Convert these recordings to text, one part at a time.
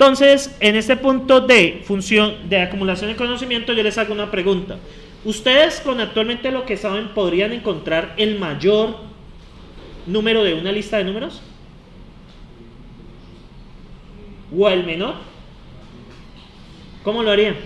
Entonces, en este punto de función de acumulación de conocimiento, yo les hago una pregunta. ¿Ustedes con actualmente lo que saben podrían encontrar el mayor número de una lista de números? ¿O el menor? ¿Cómo lo harían?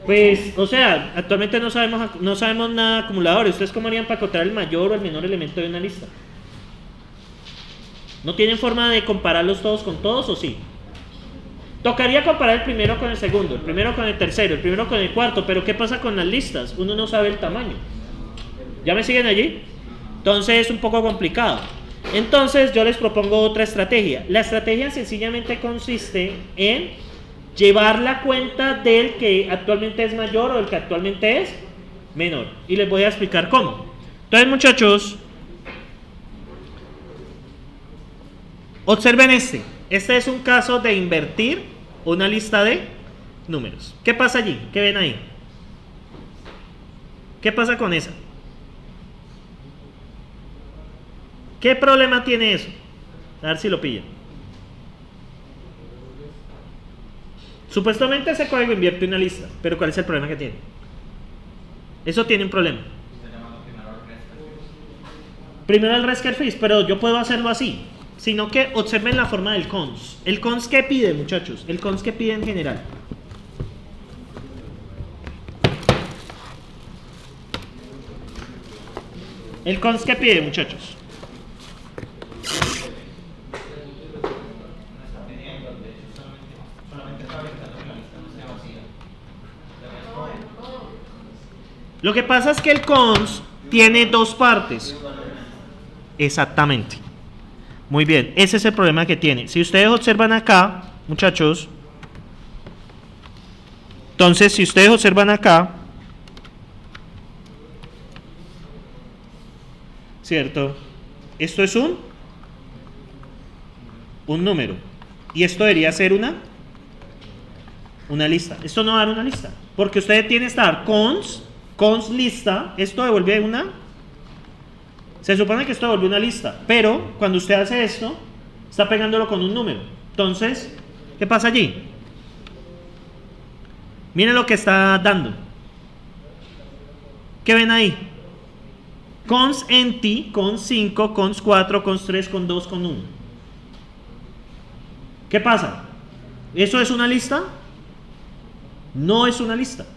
Pues, o sea, actualmente no sabemos nada de acumuladores. ¿Ustedes cómo harían para encontrar el mayor o el menor elemento de una lista? ¿No tienen forma de compararlos todos con todos o sí? Tocaría comparar el primero con el segundo, el primero con el tercero, el primero con el cuarto, pero ¿qué pasa con las listas? Uno no sabe el tamaño. ¿Ya me siguen allí? Entonces es un poco complicado. Entonces yo les propongo otra estrategia. La estrategia sencillamente consiste en llevar la cuenta del que actualmente es mayor o del que actualmente es menor. Y les voy a explicar cómo. Entonces, muchachos, observen este. Este es un caso de invertir una lista de números. ¿Qué pasa allí? ¿Qué ven ahí? ¿Qué pasa con esa? ¿Qué problema tiene eso? A ver si lo pillan. Supuestamente ese código invierte una lista, pero ¿cuál es el problema que tiene? Eso tiene un problema. Primero el resquare pero yo puedo hacerlo así. Sino que observen la forma del cons. ¿El cons qué pide, muchachos? El cons qué pide en general. ¿El cons qué pide, muchachos? Lo que pasa es que el cons tiene dos partes. Exactamente. Muy bien, ese es el problema que tiene. Si ustedes observan acá, muchachos, entonces si ustedes observan acá, ¿cierto? Esto es un número. Y esto debería ser una lista. Esto no va a dar una lista. Porque ustedes tienen que estar cons lista. Esto devuelve una. Se supone que esto devuelve una lista. Pero cuando usted hace esto, está pegándolo con un número. Entonces, ¿qué pasa allí? Miren lo que está dando. ¿Qué ven ahí? Cons empty, cons 5, cons 4, cons 3, cons 2, cons 1. ¿Qué pasa? ¿Eso es una lista? No es una lista.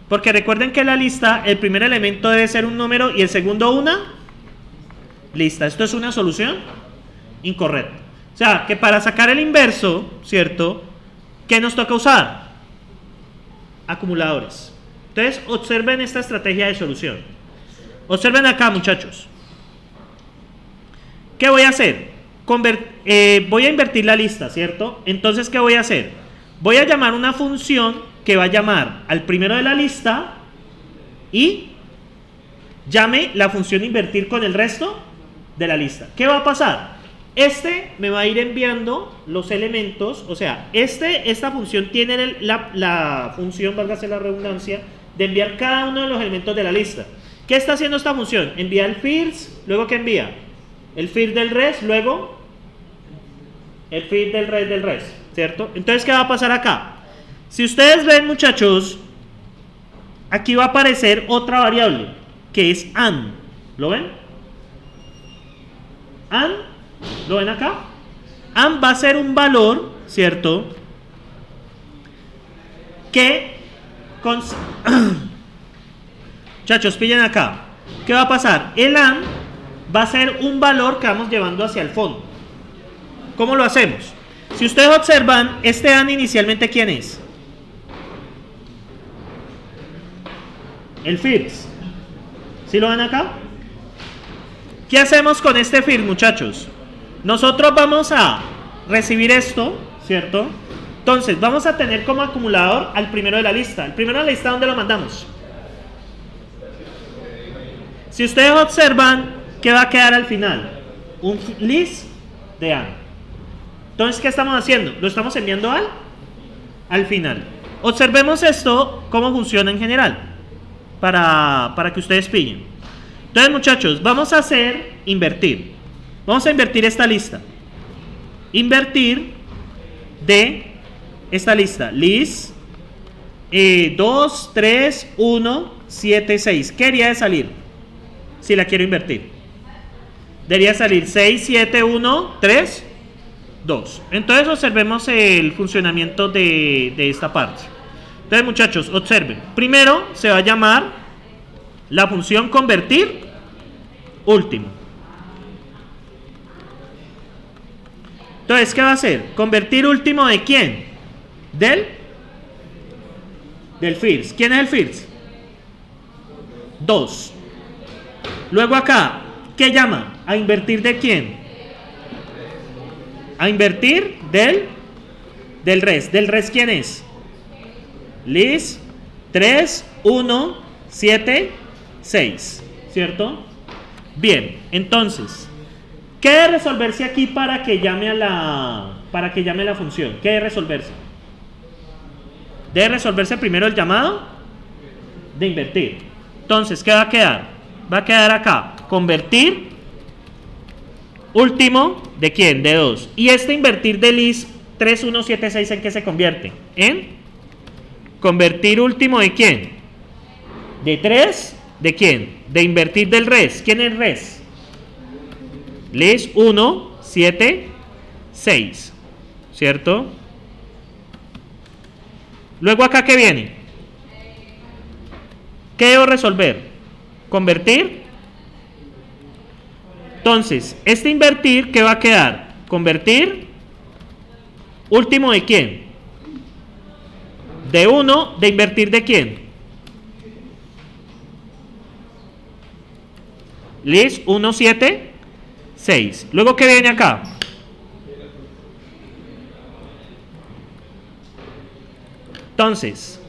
Porque recuerden que la lista, el primer elemento debe ser un número y el segundo una lista. ¿Esto es una solución? Incorrecta. O sea, que para sacar el inverso, ¿cierto? ¿Qué nos toca usar? Acumuladores. Entonces, observen esta estrategia de solución. Observen acá, muchachos. ¿Qué voy a hacer? Voy a invertir la lista, ¿cierto? Entonces, ¿qué voy a hacer? Voy a llamar una función que va a llamar al primero de la lista y llame la función invertir con el resto de la lista. ¿Qué va a pasar? Este me va a ir enviando los elementos, o sea, esta función tiene la función, válgase la redundancia, de enviar cada uno de los elementos de la lista. ¿Qué está haciendo esta función? Envía el first, luego ¿qué envía? El first del res, luego el first del res, ¿cierto? Entonces, ¿qué va a pasar acá? Si ustedes ven, muchachos, aquí va a aparecer otra variable, que es an. ¿Lo ven? An, ¿lo ven acá? An va a ser un valor, ¿cierto? Que muchachos, pillen acá. ¿Qué va a pasar? El an va a ser un valor que vamos llevando hacia el fondo. ¿Cómo lo hacemos? Si ustedes observan, este an inicialmente, ¿quién es? El first. ¿Sí lo ven acá? ¿Qué hacemos con este first, muchachos? Nosotros vamos a recibir esto, ¿cierto? Entonces, vamos a tener como acumulador al primero de la lista. El primero de la lista, ¿dónde lo mandamos? Si ustedes observan, ¿qué va a quedar al final? Un list de an. Entonces, ¿qué estamos haciendo? Lo estamos enviando al final. Observemos esto, cómo funciona en general. Para que ustedes pillen. Entonces, muchachos, vamos a hacer invertir. Vamos a invertir esta lista. Invertir de esta lista. List 2, 3, 1, 7, 6. ¿Qué debería de salir? Si la quiero invertir. Debería salir 6, 7, 1, 3, 2. Entonces observemos el funcionamiento de esta parte. Entonces, muchachos, observen. Primero se va a llamar la función convertir último. Entonces, ¿qué va a hacer? ¿Convertir último de quién? Del first. ¿Quién es el first? 2. Luego acá, ¿qué llama? ¿A invertir de quién? A invertir del rest. ¿Del rest quién es? List 3, 1, 7, 6. ¿Cierto? Bien, entonces, ¿qué debe resolverse aquí para que llame a la función? ¿Qué debe resolverse? Debe resolverse primero el llamado de invertir. Entonces, ¿qué va a quedar? Va a quedar acá, convertir último, ¿de quién? De 2. Y este invertir de list 3, 1, 7, 6, ¿en qué se convierte? En convertir último, ¿de quién? De 3, ¿de quién? De invertir del res. ¿Quién es res? List 1, 7, 6. ¿Cierto? Luego acá, ¿qué viene? ¿Qué debo resolver? Convertir. Entonces, este invertir, ¿qué va a quedar? Convertir último, ¿de quién? De 1, ¿de invertir de quién? List 1, 7, 6. Luego, ¿qué viene acá? Entonces,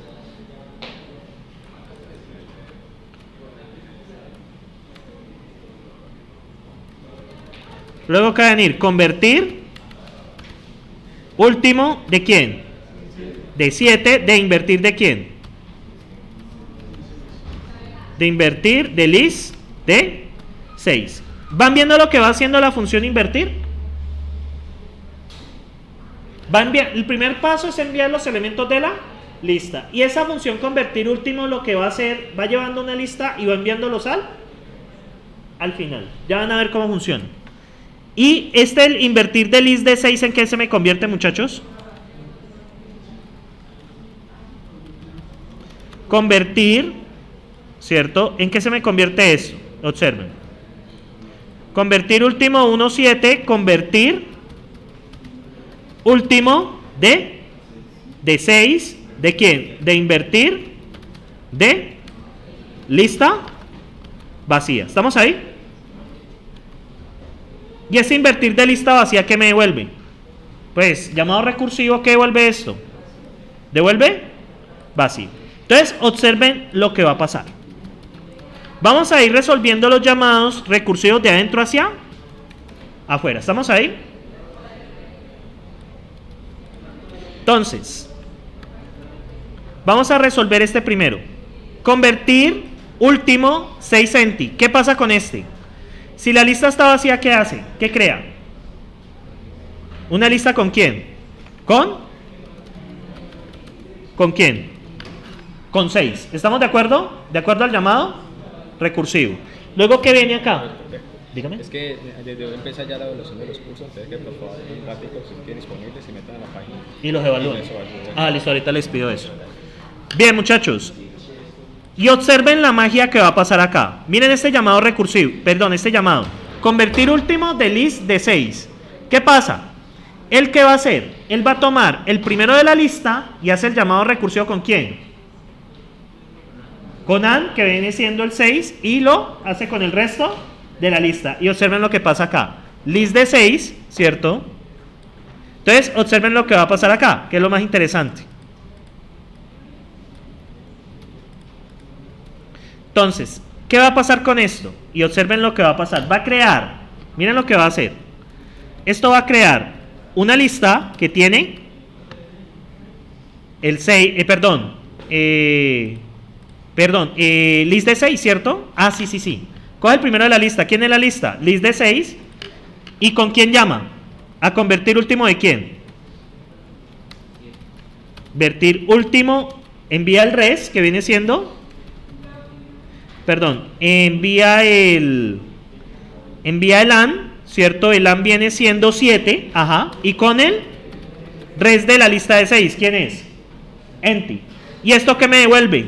luego que va a venir convertir último, ¿de quién? De 7, ¿de invertir de quién? De invertir de list de 6. ¿Van viendo lo que va haciendo la función invertir? El primer paso es enviar los elementos de la lista. Y esa función convertir último lo que va a hacer, va llevando una lista y va enviándolos al final. Ya van a ver cómo funciona. Y el invertir de list de 6, ¿en qué se me convierte, muchachos? Convertir, ¿cierto? ¿En qué se me convierte eso? Observen. Convertir último 1, 7, convertir último de 6, ¿de quién? De invertir de lista vacía. ¿Estamos ahí? Y ese invertir de lista vacía, ¿qué me devuelve? Pues, llamado recursivo, ¿qué devuelve esto? ¿Devuelve? Vacío. Entonces, observen lo que va a pasar. Vamos a ir resolviendo los llamados recursivos de adentro hacia afuera. ¿Estamos ahí? Entonces, vamos a resolver este primero. Convertir último 6 centi. ¿Qué pasa con este? Si la lista está vacía, ¿qué hace? ¿Qué crea? ¿Una lista con quién? ¿Con quién? Con 6. ¿Estamos de acuerdo? ¿De acuerdo al llamado recursivo? Luego, ¿qué viene acá? Dígame. Es que desde hoy empieza ya la evaluación de los cursos, entonces que por favor un ratito si tienen disponibles se metan a la página. Y los evalúen. Listo, ahorita les pido eso. Bien, muchachos. Y observen la magia que va a pasar acá. Miren este llamado recursivo, perdón, este llamado. Convertir último de list de 6. ¿Qué pasa? ¿Él qué va a hacer? Él va a tomar el primero de la lista y hace el llamado recursivo ¿con quién? Con AND, que viene siendo el 6, y lo hace con el resto de la lista. Y observen lo que pasa acá. List de 6, ¿cierto? Entonces, observen lo que va a pasar acá, que es lo más interesante. Entonces, ¿qué va a pasar con esto? Y observen lo que va a pasar. Va a crear, miren lo que va a hacer. Esto va a crear una lista que tiene el 6, list de 6, ¿cierto? Ah, sí. Coge el primero de la lista. ¿Quién es la lista? List de 6. ¿Y con quién llama? ¿A convertir último de quién? Convertir último, envía el res, que viene siendo, perdón, envía el an, ¿cierto? El an viene siendo 7, ajá, y con el res de la lista de 6, ¿quién es? Empty. ¿Y esto qué me devuelve?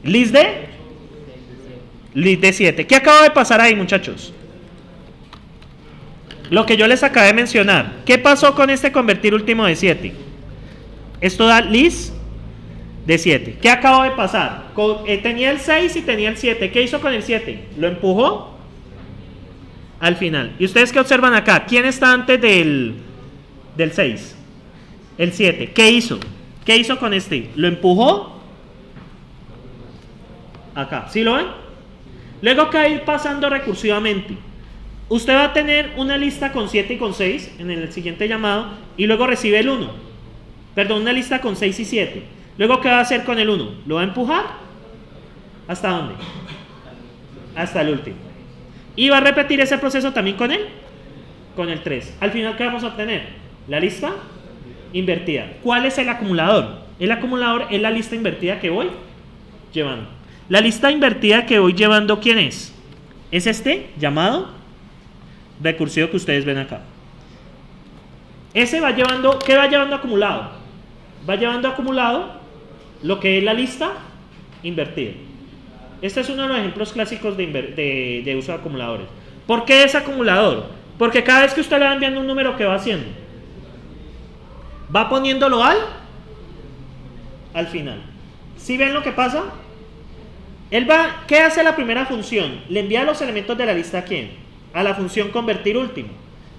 List de 7. ¿Qué acaba de pasar ahí, muchachos? Lo que yo les acabé de mencionar. ¿Qué pasó con este convertir último de 7? Esto da list de 7. ¿Qué acabó de pasar? Tenía el 6 y tenía el 7. ¿Qué hizo con el 7? Lo empujó al final. ¿Y ustedes qué observan acá? ¿Quién está antes del 6? El 7. ¿Qué hizo? ¿Qué hizo con este? Lo empujó acá. ¿Sí lo ven? Luego que va a ir pasando recursivamente. Usted va a tener una lista con 7 y con 6 en el siguiente llamado y luego recibe el 1. Perdón, una lista con 6 y 7. Luego, ¿qué va a hacer con el 1? ¿Lo va a empujar? ¿Hasta dónde? Hasta el último. Y va a repetir ese proceso también con el 3. Al final, ¿qué vamos a obtener? La lista invertida. ¿Cuál es el acumulador? El acumulador es la lista invertida que voy llevando. La lista invertida que voy llevando, ¿quién es? Es este llamado recursivo que ustedes ven acá. Ese va llevando, ¿qué va llevando acumulado? Va llevando acumulado lo que es la lista invertida. Este es uno de los ejemplos clásicos de uso de acumuladores. ¿Por qué es acumulador? Porque cada vez que usted le va enviando un número, ¿qué va haciendo? Va poniéndolo al final. ¿Sí ven lo que pasa? ¿Qué hace la primera función? Le envía los elementos de la lista ¿a quién? A la función convertir último.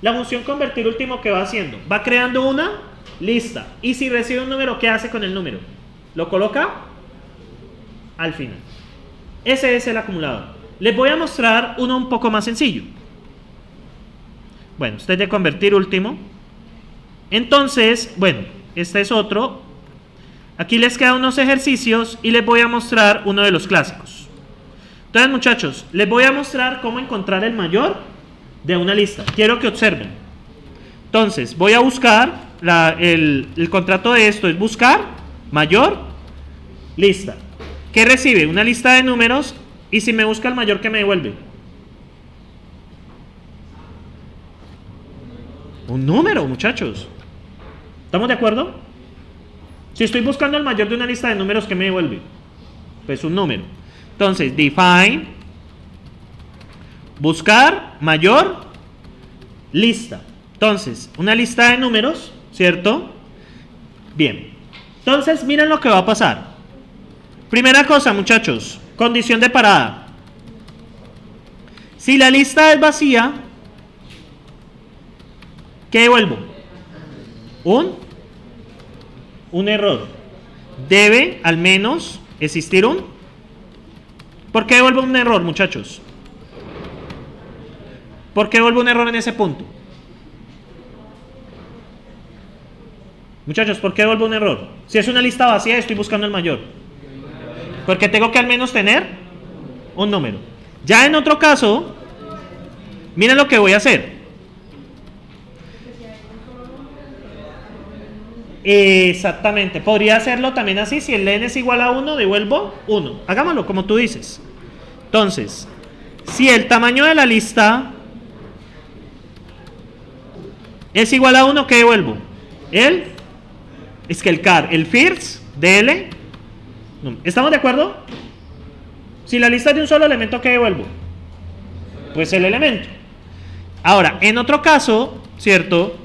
La función convertir último, ¿qué va haciendo? Va creando una lista. Y si recibe un número, ¿qué hace con el número? Lo coloca al final. Ese es el acumulador. Les voy a mostrar uno un poco más sencillo. Bueno, este es de convertir último. Entonces, bueno, este es otro. Aquí les quedan unos ejercicios y les voy a mostrar uno de los clásicos. Entonces, muchachos, les voy a mostrar cómo encontrar el mayor de una lista. Quiero que observen. Entonces, voy a buscar, el contrato de esto es buscar mayor lista. ¿Qué recibe? Una lista de números, y si me busca el mayor, ¿qué me devuelve? Un número, muchachos. ¿Estamos de acuerdo? Si estoy buscando el mayor de una lista de números, ¿qué me devuelve? Pues un número. Entonces, define, buscar, mayor, lista. Entonces, una lista de números, ¿cierto? Bien. Entonces, miren lo que va a pasar. Primera cosa, muchachos, condición de parada. Si la lista es vacía, ¿qué devuelvo? Un error. Debe al menos existir un... ¿Por qué devuelvo un error, muchachos? ¿Por qué devuelvo un error en ese punto? Muchachos, ¿por qué devuelvo un error? Si es una lista vacía, estoy buscando el mayor. Porque tengo que al menos tener un número. Ya en otro caso, miren lo que voy a hacer. Exactamente, podría hacerlo también así. Si el n es igual a 1, devuelvo 1. Hagámoslo como tú dices. Entonces, si el tamaño de la lista es igual a 1, ¿qué devuelvo? Es que el first de L. ¿Estamos de acuerdo? Si la lista es de un solo elemento, ¿qué devuelvo? Pues el elemento. Ahora, en otro caso, ¿cierto?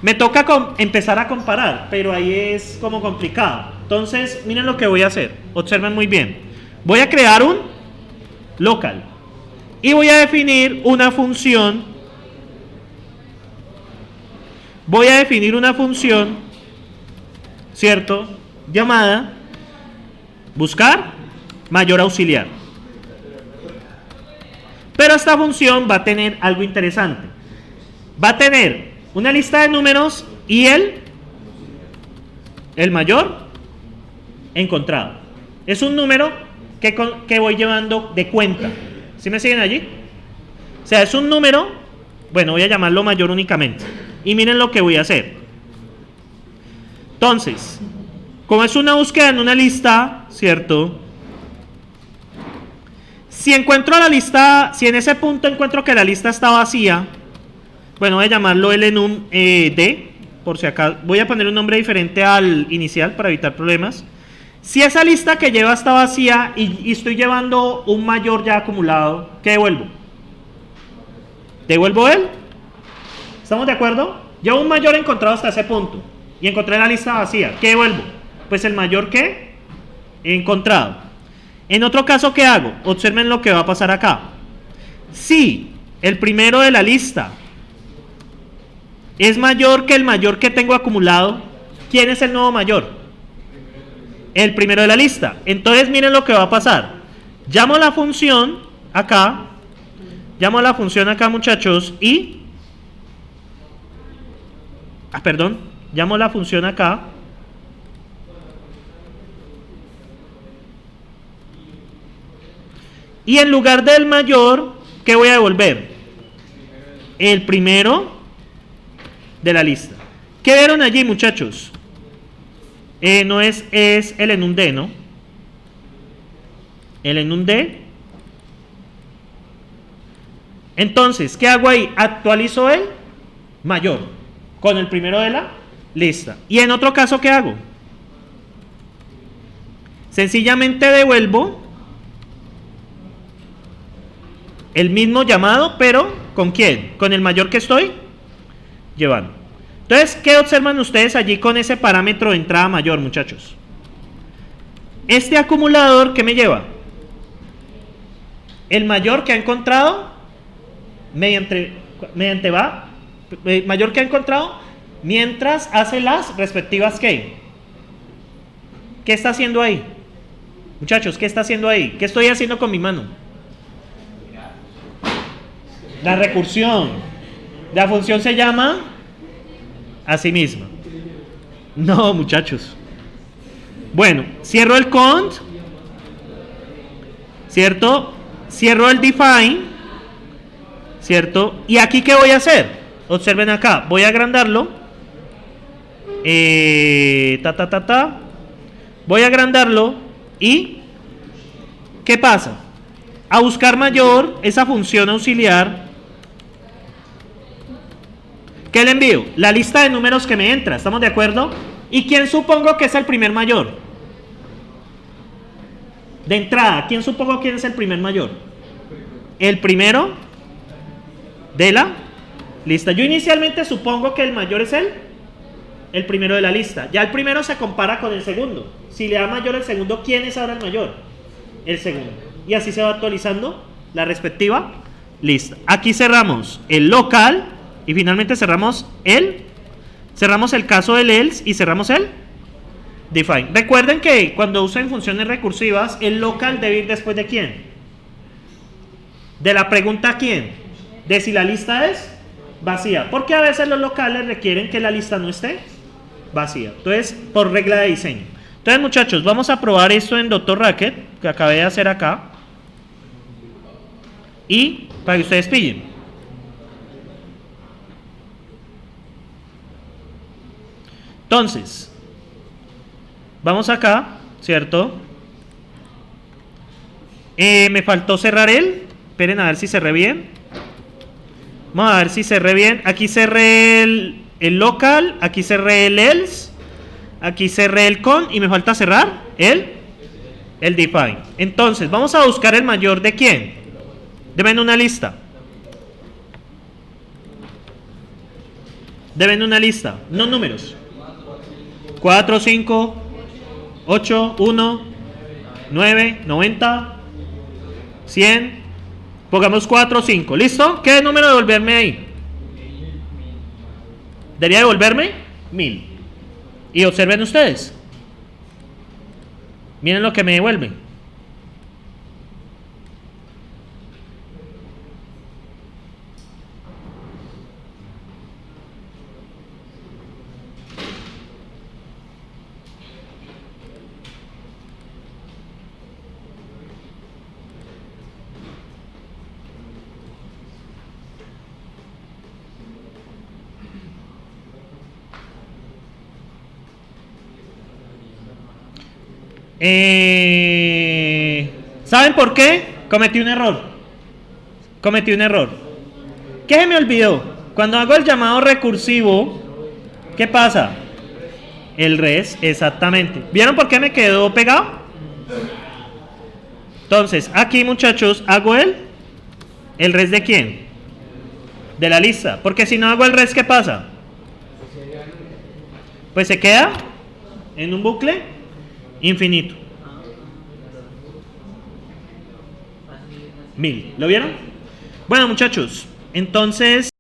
Me toca empezar a comparar, pero ahí es como complicado. Entonces, miren lo que voy a hacer. Observen muy bien. Voy a crear un local y voy a definir una función. ¿Cierto? Llamada buscar mayor auxiliar. Pero esta función va a tener algo interesante. Va a tener una lista de números y el mayor encontrado. Es un número que voy llevando de cuenta. ¿Sí me siguen allí? O sea, es un número, bueno, voy a llamarlo mayor únicamente. Y miren lo que voy a hacer. Entonces, como es una búsqueda en una lista, ¿cierto? Si encuentro la lista, si en ese punto encuentro que la lista está vacía, bueno, voy a llamarlo lenum D, por si acá, voy a poner un nombre diferente al inicial para evitar problemas. Si esa lista que lleva está vacía y estoy llevando un mayor ya acumulado, ¿qué devuelvo? ¿Devuelvo él? ¿Estamos de acuerdo? Llevo un mayor encontrado hasta ese punto y encontré la lista vacía, ¿qué devuelvo? Pues el mayor que he encontrado. En otro caso, ¿qué hago? Observen lo que va a pasar acá. Si el primero de la lista es mayor que el mayor que tengo acumulado, ¿quién es el nuevo mayor? El primero de la lista. Entonces miren lo que va a pasar. Llamo a la función acá. Llamo a la función acá, muchachos, y... Llamo a la función acá. Y en lugar del mayor, ¿qué voy a devolver? El primero de la lista. ¿Qué vieron allí, muchachos? No es el enum D, ¿no? El enum D. Entonces, ¿qué hago ahí? Actualizo el mayor con el primero de la lista. Y en otro caso, ¿qué hago? Sencillamente devuelvo el mismo llamado, pero ¿con quién? Con el mayor que estoy llevando. Entonces, ¿qué observan ustedes allí con ese parámetro de entrada mayor, muchachos? Este acumulador, ¿qué me lleva? El mayor que ha encontrado mayor que ha encontrado mientras hace las respectivas ¿qué? ¿Qué está haciendo ahí? Muchachos, ¿qué está haciendo ahí? ¿Qué estoy haciendo con mi mano? La recursión. La función se llama a sí misma. No, muchachos. Bueno, cierro el cont, ¿cierto? Cierro el define, ¿cierto? Y aquí, ¿qué voy a hacer? Observen acá, voy a agrandarlo. Voy a agrandarlo y ¿qué pasa? A buscar mayor, esa función auxiliar, ¿qué le envío? La lista de números que me entra, ¿estamos de acuerdo? ¿Y quién supongo que es el primer mayor? De entrada, ¿quién supongo quién es el primer mayor? El primero de la lista. Yo inicialmente supongo que el mayor es el primero de la lista. Ya el primero se compara con el segundo. Si le da mayor el segundo, ¿quién es ahora el mayor? El segundo. Y así se va actualizando la respectiva lista. Aquí cerramos el local y finalmente cerramos el caso del else y cerramos el define. Recuerden que cuando usen funciones recursivas, el local debe ir después de quién. De la pregunta ¿quién? De si la lista es vacía. Porque a veces los locales requieren que la lista no esté vacía. Entonces, por regla de diseño. Entonces, muchachos, vamos a probar esto en Dr. Racket, que acabé de hacer acá. Y para que ustedes pillen. Entonces, vamos acá, ¿cierto? Me faltó cerrar el. Esperen a ver si cerré bien. Vamos a ver si cerré bien. Aquí cerré el local, aquí cerré el else, aquí cerré el con y me falta cerrar el define. Entonces, vamos a buscar el mayor de quién. Deben una lista. Deben una lista, no números. 4, 5, 8, 1, 9, 90, 100. Pongamos 4, 5. ¿Listo? ¿Qué número devolverme ahí? Debería devolverme 1000. Y observen ustedes. Miren lo que me devuelve. ¿Saben por qué? Cometí un error. ¿Qué se me olvidó? Cuando hago el llamado recursivo, ¿qué pasa? El res, exactamente. ¿Vieron por qué me quedó pegado? Entonces, aquí, muchachos, hago el res de quién? De la lista. Porque si no hago el res, ¿qué pasa? Pues se queda en un bucle infinito. 1000. ¿Lo vieron? Bueno, muchachos, entonces